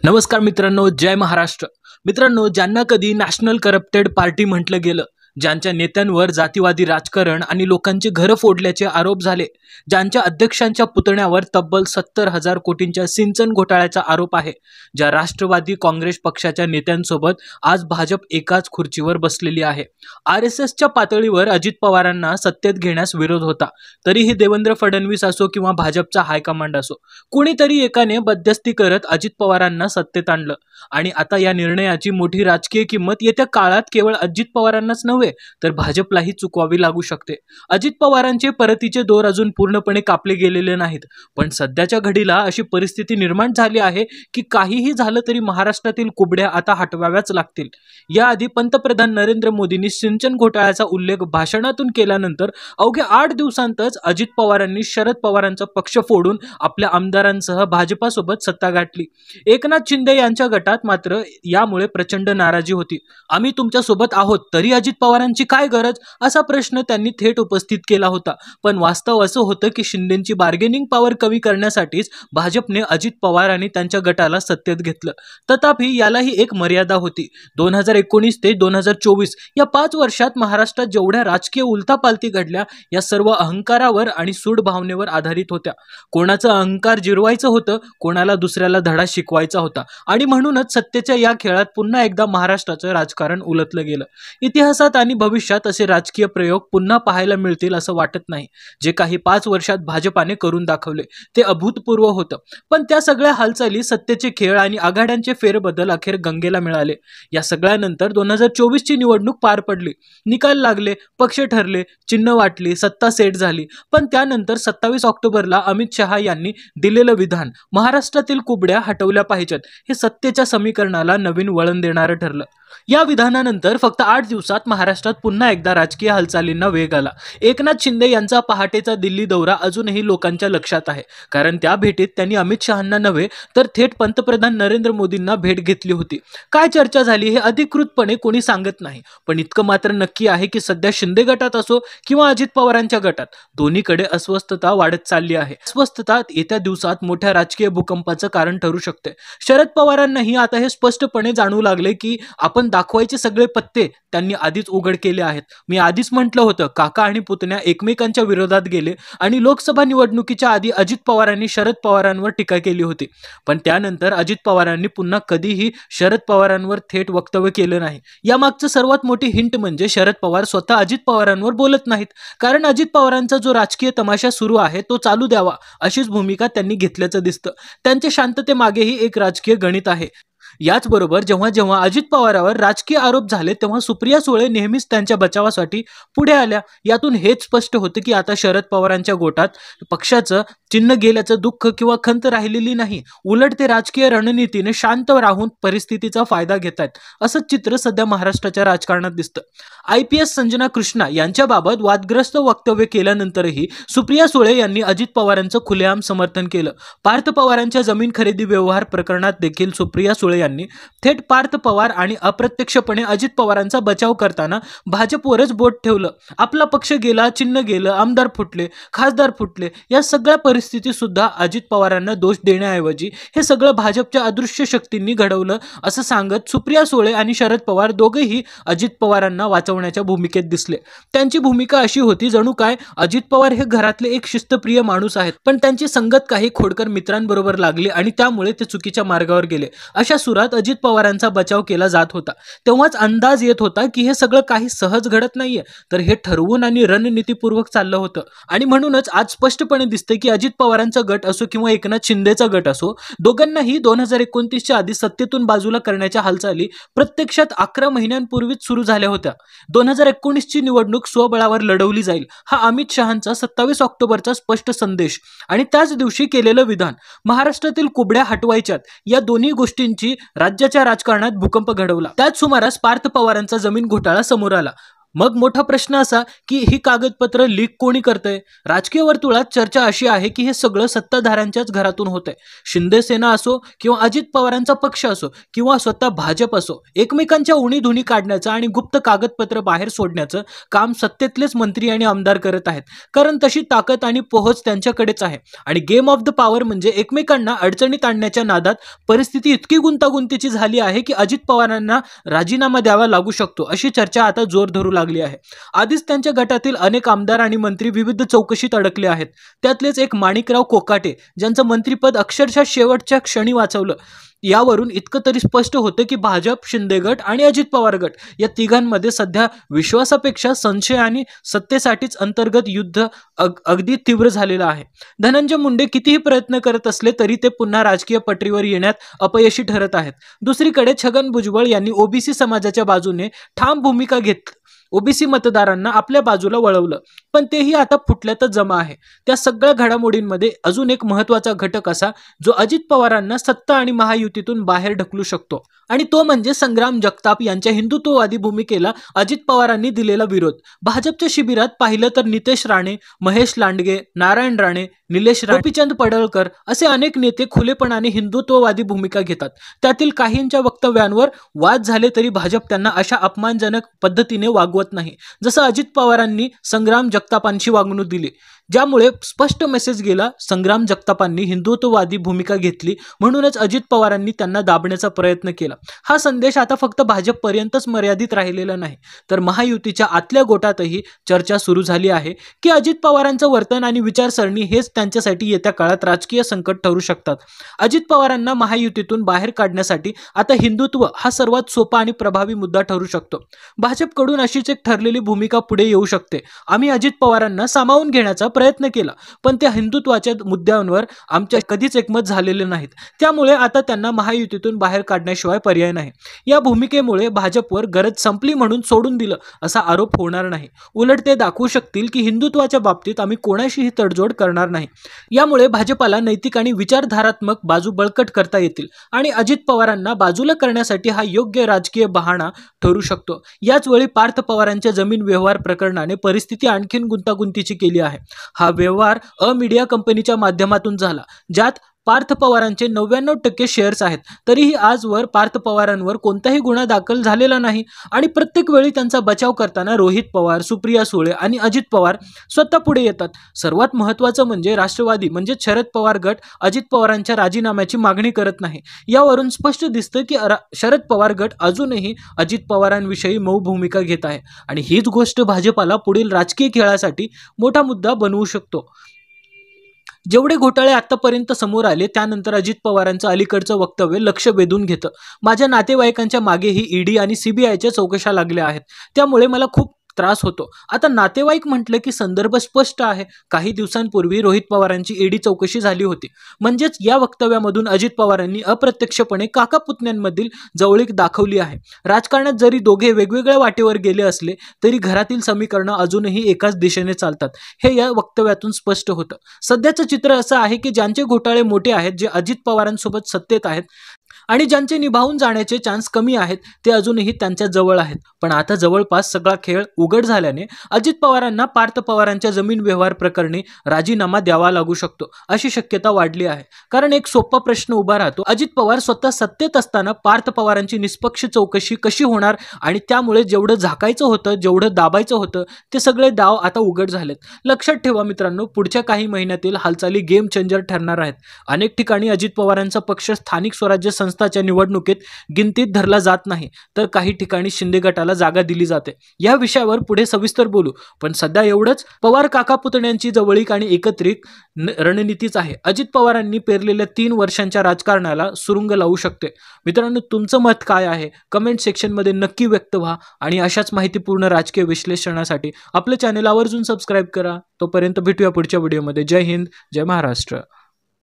नमस्कार मित्रांनो, जय महाराष्ट्र। मित्रांनो, ज्यांना कधी नॅशनल करप्टेड पार्टी म्हटलं गेलं, ज्यांच्या नेत्यांवर जातीवादी राजकारण आणि लोकांचे घरं फोडल्याचे आरोप झाले, ज्यांच्या अध्यक्षांच्या पुतण्यावर तब्बल 70,000 कोटींच्या सिंचन घोटाळ्याचा आरोप आहे, ज्या राष्ट्रवादी काँग्रेस पक्षाच्या नेत्यांसोबत आज भाजप एकाच खुर्चीवर बसलेली आहे। RSSच्या पातळीवर अजित पवारांना सत्तेत घेण्यास विरोध होता, तरीही देवेंद्र फडणवीस असो किंवा भाजपचा हायकमांड असो, कुणीतरी एकाने मध्यस्थी करत अजित पवारांना सत्तेत आणलं आणि आता या निर्णयाची मोठी राजकीय किंमत येत्या काळात केवळ अजित पवारांनाच नव्हे तर भाजपलाही चुकवावी लागू शकते। अजित पवारांचे परतीचे दोर अजून पूर्णपणे कापले गेलेले नाहीत, पण सध्याच्या घडीला अशी परिस्थिती निर्माण झाली आहे की काहीही झालं तरी महाराष्ट्रातील कुबड्या आता हटवाव्याच लागतील। याआधी पंतप्रधान नरेंद्र मोदींनी सिंचन घोटाळ्याचा उल्लेख भाषणातून केल्यानंतर अवघ्या 8 दिवसांतच अजित पवारांनी शरद पवारांचा पक्ष फोडून आपल्या आमदारांसह भाजपासोबत सत्ता गाठली। एकनाथ शिंदे यांच्या गटात मात्र यामुळे प्रचंड नाराजी होती। आम्ही तुमच्या सोबत आहोत तरी अजित पवारांची काय गरज, असा प्रश्न त्यांनी थेट उपस्थित केला होता। पण वास्तव असं होतं की शिंदेंची बार्गेनिंग पॉवर कमी करण्यासाठीच भाजपने अजित पवार आणि त्यांच्या गटाला सत्तेत घेतलं। तथापि यालाही एक मर्यादा होती। 2019 ते 2024 या 5 वर्षात महाराष्ट्रात जेवढ्या राजकीय उलथापालथी घडल्या, या सर्व अहंकारावर आणि सूड भावनेवर आधारित होत्या। कोणाचा अहंकार जिरवायचं होतं, कोणाला दुसऱ्याला धडा शिकवायचा होता, आणि म्हणूनच सत्तेच्या या खेळात पुन्हा एकदा महाराष्ट्राचं राजकारण उलटलं गेलं। इतिहासात आणि भविष्यात असे राजकीय प्रयोग पुन्हा पाहायला मिळतील असं वाटत नाही। जे काही 5 वर्षात भाजपाने करून दाखवले ते अभूतपूर्व होतं, पण त्या सगळ्या हालचाली, सत्तेचे खेळ आणि आघाड्यांचे फेरबदल अखेर गंगेला मिळाले। या सगळ्यानंतर 2024 ची निवडणूक पार पडली, निकाल लागले, पक्ष ठरले, चिन्ह वाटली, सत्ता सेट झाली। पण त्यानंतर 27 ऑक्टोबरला अमित शहा यांनी दिलेलं विधान, महाराष्ट्रातील कुबड्या हटवल्या पाहिजेत, हे सत्तेच्या समीकरणाला नवीन वळण देणारं ठरलं। या विधानानंतर फक्त 8 दिवसात महाराष्ट्रात पुन्हा एकदा राजकीय हालचालींना वेग आला। एकनाथ शिंदे यांचा पहाटेचा दिल्ली दौरा अजूनही लोकांच्या लक्षात आहे, कारण त्या भेटीत त्यांनी अमित शहांना नव्हे तर थेट पंतप्रधान नरेंद्र मोदींना भेट घेतली होती। काय चर्चा झाली हे अधिकृतपणे कोणी सांगत नाही, पण इतकं मात्र नक्की आहे की सध्या शिंदे गटात असो किंवा अजित पवारांच्या गटात, दोन्हीकडे अस्वस्थता वाढत चालली आहे। अस्वस्थता येत्या दिवसात मोठ्या राजकीय भूकंपाचं कारण ठरू शकते। शरद पवारांनाही आता हे स्पष्टपणे जाणवू लागले की आपण दाखवायचे सगळे पत्ते त्यांनी आधीच उघड केले आहेत। मी आधीच म्हटलं होतं, काका आणि पुतण्या एकमेकांच्या विरोधात गेले आणि लोकसभा निवडणुकीच्या आधी अजित पवारांनी शरद पवारांवर टीका केली होती, पण त्यानंतर अजित पवारांनी पुन्हा कधीही शरद पवारांवर थेट वक्तव्य केलं नाही। यामागचं सर्वात मोठी हिंट म्हणजे शरद पवार स्वतः अजित पवारांवर बोलत नाहीत, कारण अजित पवारांचा जो राजकीय तमाशा सुरू आहे तो चालू द्यावा अशीच भूमिका त्यांनी घेतल्याचं दिसतं। त्यांच्या शांततेमागेही एक राजकीय गणित आहे। याचबरोबर जेव्हा जेव्हा अजित पवारांवर राजकीय आरोप झाले तेव्हा सुप्रिया सुळे नेहमीच त्यांच्या बचावासाठी पुढे आल्या। यातून हेच स्पष्ट होतं की आता शरद पवारांच्या गोटात पक्षाचं चिन्ह गेल्याचं दुःख किंवा खंत राहिलेली नाही, उलट ते राजकीय रणनीतीने शांत राहून परिस्थितीचा फायदा घेत आहेत, असं चित्र सध्या महाराष्ट्राच्या राजकारणात दिसतं। IPS संजना कृष्णा यांच्याबाबत वादग्रस्त वक्तव्य केल्यानंतरही सुप्रिया सुळे यांनी अजित पवारांचं खुलेआम समर्थन केलं। पार्थ पवारांच्या जमीन खरेदी व्यवहार प्रकरणात देखील सुप्रिया सुळे यांनी थेट पार्थ पवार आणि अप्रत्यक्षपणे अजित पवारांचा बचाव करताना भाजपवरच बोट ठेवलं। आपला पक्ष गेला, चिन्ह गेलं, आमदार फुटले, खासदार फुटले, या सगळ्या परिस्थितीत सुद्धा अजित पवारांना दोष देण्याऐवजी हे सगळं भाजपच्या अदृश्य शक्तींनी घडवलं असं सांगत सुप्रिया सुळे आणि शरद पवार दोघेही अजित पवारांना वाचवण्याच्या भूमिकेत दिसले। त्यांची भूमिका अशी होती जणू काय अजित पवार हे घरातले एक शिस्तप्रिय माणूस आहेत, पण त्यांची संगत काही खोडकर मित्रांबरोबर लागली आणि त्यामुळे ते चुकीच्या मार्गावर गेले, अशा सुरात अजित पवारांचा बचाव केला जात होता। तेव्हाच अंदाज येत होता की हे सगळं काही सहज घडत नाहीये, तर हे ठरवून आणि रणनीतीपूर्वक चाललं होतं। आणि म्हणूनच आज स्पष्टपणे दिसते की अजित पवारांचा गट असो किंवा एकनाथ शिंदेचा गट असो, दोघांनाही 2029च्या आधी सत्तेतून बाजूला करण्याच्या हालचाली प्रत्यक्षात 11 महिन्यांपूर्वीच सुरू झाल्या होत्या। 2019 ची निवडणूक स्वबळावर लढवली जाईल हा अमित शहांचा 27 ऑक्टोबरचा स्पष्ट संदेश आणि त्याच दिवशी केलेलं विधान, महाराष्ट्रातील कुबड्या हटवायच्यात, या दोन्ही गोष्टींची राज्याच्या राजकारणात भूकंप घडवला। त्याच सुमारास पार्थ पवारांचा जमीन घोटाळा समोर आला। मग मोठा प्रश्न असा की ही कागदपत्र लीक कोणी करतंय? राजकीय वर्तुळात चर्चा अशी आहे की हे सगळं सत्ताधाऱ्यांच्याच घरातून होतंय. शिंदे सेना असो किंवा अजित पवारांचा पक्ष असो किंवा स्वतः भाजप असो, एकमेकांच्या उणीधुणी काढण्याचं आणि गुप्त कागदपत्र बाहेर सोडण्याचं काम सत्तेतलेच मंत्री आणि आमदार करत आहेत. कारण तशी ताकद आणि पोहोच त्यांच्याकडेच आहे. आणि गेम ऑफ द पॉवर म्हणजे एकमेकांना अडचणीत आणण्याच्या नादात परिस्थिती इतकी गुंतागुंतीची झाली आहे की अजित पवारांना राजीनामा द्यावा लागू शकतो अशी चर्चा आता जोर धरू लागली आहे. आधीच त्यांच्या गटातील अनेक आमदार आणि मंत्री विविध चौकशीत अडकले आहेत. त्यातलेच एक माणिकराव कोकाटे, ज्यांचं मंत्रिपद अक्षरशः शेवटच्या क्षणी वाचवलं. यावरून इतकं तरी स्पष्ट होतं की भाजप, शिंदे गट आणि अजित पवार गट या तिघांमध्ये सध्या विश्वासापेक्षा संशय आणि सत्तेसाठीच अंतर्गत युद्ध अगदी तीव्र झालेलं आहे. धनंजय मुंडे कितीही प्रयत्न करत असले तरी ते पुन्हा राजकीय पटरीवर येण्यात अपयशी ठरत आहेत. दुसरीकडे छगन भुजबळ यांनी ओबीसी समाजाच्या बाजूने ठाम भूमिका घेतली. ओबीसी मतदारांना आपल्या बाजूला वळवलं, पण तेही आता फुटल्यातच जमा आहे. त्या सगळ्या घडामोडींमध्ये अजून एक महत्त्वाचा घटक असा जो अजित पवारांना सत्ता आणि महायुतीतून बाहेर ढकलू शकतो, आणि तो म्हणजे संग्राम जगताप यांच्या हिंदुत्ववादी भूमिकेला अजित पवारांनी दिलेला विरोध. भाजपच्या शिबिरात पाहिलं तर नितेश राणे, महेश लांडगे, नारायण राणे, निलेश राणे, गोपीचंद पडळकर असे अनेक नेते खुलेपणाने हिंदुत्ववादी भूमिका घेतात. त्यातील काहींच्या वक्तव्यांवर वाद झाले तरी भाजप त्यांना अशा अपमानजनक पद्धतीने वागवत नाही जसं अजित पवारांनी संग्राम जगतापांची वागणूक दिली, ज्यामुळे स्पष्ट मेसेज गेला संग्राम जगतापांनी हिंदुत्ववादी भूमिका घेतली म्हणूनच अजित पवारांनी त्यांना दाबण्याचा प्रयत्न केला. हा संदेश आता फक्त भाजपपर्यंतच मर्यादित राहिलेला नाही, तर महायुतीच्या आतल्या गोटातही चर्चा सुरू झाली आहे की अजित पवारांचं वर्तन आणि विचारसरणी हेच त्यांच्यासाठी येत्या काळात राजकीय संकट ठरू शकतात. अजित पवारांना महायुतीतून बाहेर काढण्यासाठी आता हिंदुत्व हा सर्वात सोपा आणि प्रभावी मुद्दा ठरू शकतो. भाजपकडून अशीच एक ठरलेली भूमिका पुढे येऊ शकते. आम्ही अजित पवारांना सामावून घेण्याचा प्रयत्न केला, पण त्या हिंदुत्वाच्या मुद्द्यांवर आमच्या कधीच एकमत झालेले नाहीत. त्यामुळे आता त्यांना महायुतीतून बाहेर काढण्याशिवाय पर्याय नाही. या भूमिकेमुळे भाजपवर गरज संपली म्हणून सोडून दिलं असा आरोप होणार नाही. उलट ते दाखवू शकतील की हिंदुत्वाच्या बाबतीत आम्ही कोणाशीही तडजोड करणार नाही. यामुळे भाजपाला नैतिक आणि विचारधारात्मक बाजू बळकट करता येतील आणि अजित पवारांना बाजूला करण्यासाठी हा योग्य राजकीय बहाणा ठरू शकतो. याच वेळी पार्थ पवारांच्या जमीन व्यवहार प्रकरणाने परिस्थिती आणखीन गुंतागुंतीची केली आहे. हा व्यवहार मीडिया कंपनीच्या माध्यमातून झाला, ज्यात पार्थ पवारांचे 99% शेअर्स आहेत. तरीही आजवर पार्थ पवारांवर कोणताही गुन्हा दाखल झालेला नाही आणि प्रत्येक वेळी त्यांचा बचाव करताना रोहित पवार, सुप्रिया सुळे आणि अजित पवार स्वतः पुढे येतात. सर्वात महत्त्वाचं म्हणजे राष्ट्रवादी म्हणजे शरद पवार गट अजित पवारांच्या राजीनाम्याची मागणी करत नाही. यावरून स्पष्ट दिसतं की शरद पवार गट अजूनही अजित पवारांविषयी मऊ भूमिका घेत आहे आणि हीच गोष्ट भाजपाला पुढील राजकीय खेळासाठी मोठा मुद्दा बनवू शकतो. जेवढे घोटाळे आतापर्यंत समोर आले त्यानंतर अजित पवारांचं अलीकडचं वक्तव्य लक्ष वेधून घेतं. माझ्या नातेवाईकांच्या मागेही ईडी आणि सीबीआयच्या चौकशा लागल्या आहेत, त्यामुळे मला खूप त्रास होतो. आता नातेवाईक म्हटलं की संदर्भ स्पष्ट आहे. काही दिवसांपूर्वी रोहित पवारांची ईडी चौकशी झाली होती. म्हणजेच या वक्तव्यामधून अजित पवारांनी अप्रत्यक्षपणे काका पुतण्यांमधील जवळीक दाखवली आहे. राजकारणात जरी दोघे वेगवेगळ्या वाटेवर गेले असले तरी घरातील समीकरणं अजूनही एकाच दिशेने चालतात, हे या वक्तव्यातून स्पष्ट होतं. सध्याचं चित्र असं आहे की ज्यांचे घोटाळे मोठे आहेत, जे अजित पवारांसोबत सत्तेत आहेत आणि ज्यांचे निभावून जाण्याचे चान्स कमी आहेत ते अजूनही त्यांच्या जवळ आहेत. पण आता जवळपास सगळा खेळ उघड झाल्याने अजित पवारांना पार्थ पवारांच्या जमीन व्यवहार प्रकरणी राजीनामा द्यावा लागू शकतो अशी शक्यता वाढली आहे. कारण एक सोपा प्रश्न उभा राहतो, अजित पवार स्वतः सत्तेत असताना पार्थ पवारांची निष्पक्ष चौकशी कशी होणार? आणि त्यामुळे जेवढं झाकायचं होतं, जेवढं दाबायचं होतं ते सगळे डाव आता उघड झालेत. लक्षात ठेवा मित्रांनो, पुढच्या काही महिन्यातील हालचाली गेम चेंजर ठरणार आहेत. अनेक ठिकाणी अजित पवारांचा पक्ष स्थानिक स्वराज्य संस्थाच्या निवडणुकीत गिनतीत धरला जात नाही, तर काही ठिकाणी शिंदे गटाला जागा दिली जाते. या विषयावर पुढे सविस्तर बोलू, पण सध्या एवढंच, पवार काका पुतण्यांची जवळीक आणि एकत्रित रणनीतीच आहे अजित पवारांनी पेरलेल्या 3 वर्षांच्या राजकारणाला सुरुंग लावू शकते. मित्रांनो, तुमचं मत काय आहे? कमेंट सेक्शनमध्ये नक्की व्यक्त व्हा आणि अशाच माहितीपूर्ण राजकीय विश्लेषणासाठी आपलं चॅनल आवर्जून सबस्क्राईब करा. तोपर्यंत भेटूया पुढच्या व्हिडिओमध्ये. जय हिंद, जय महाराष्ट्र.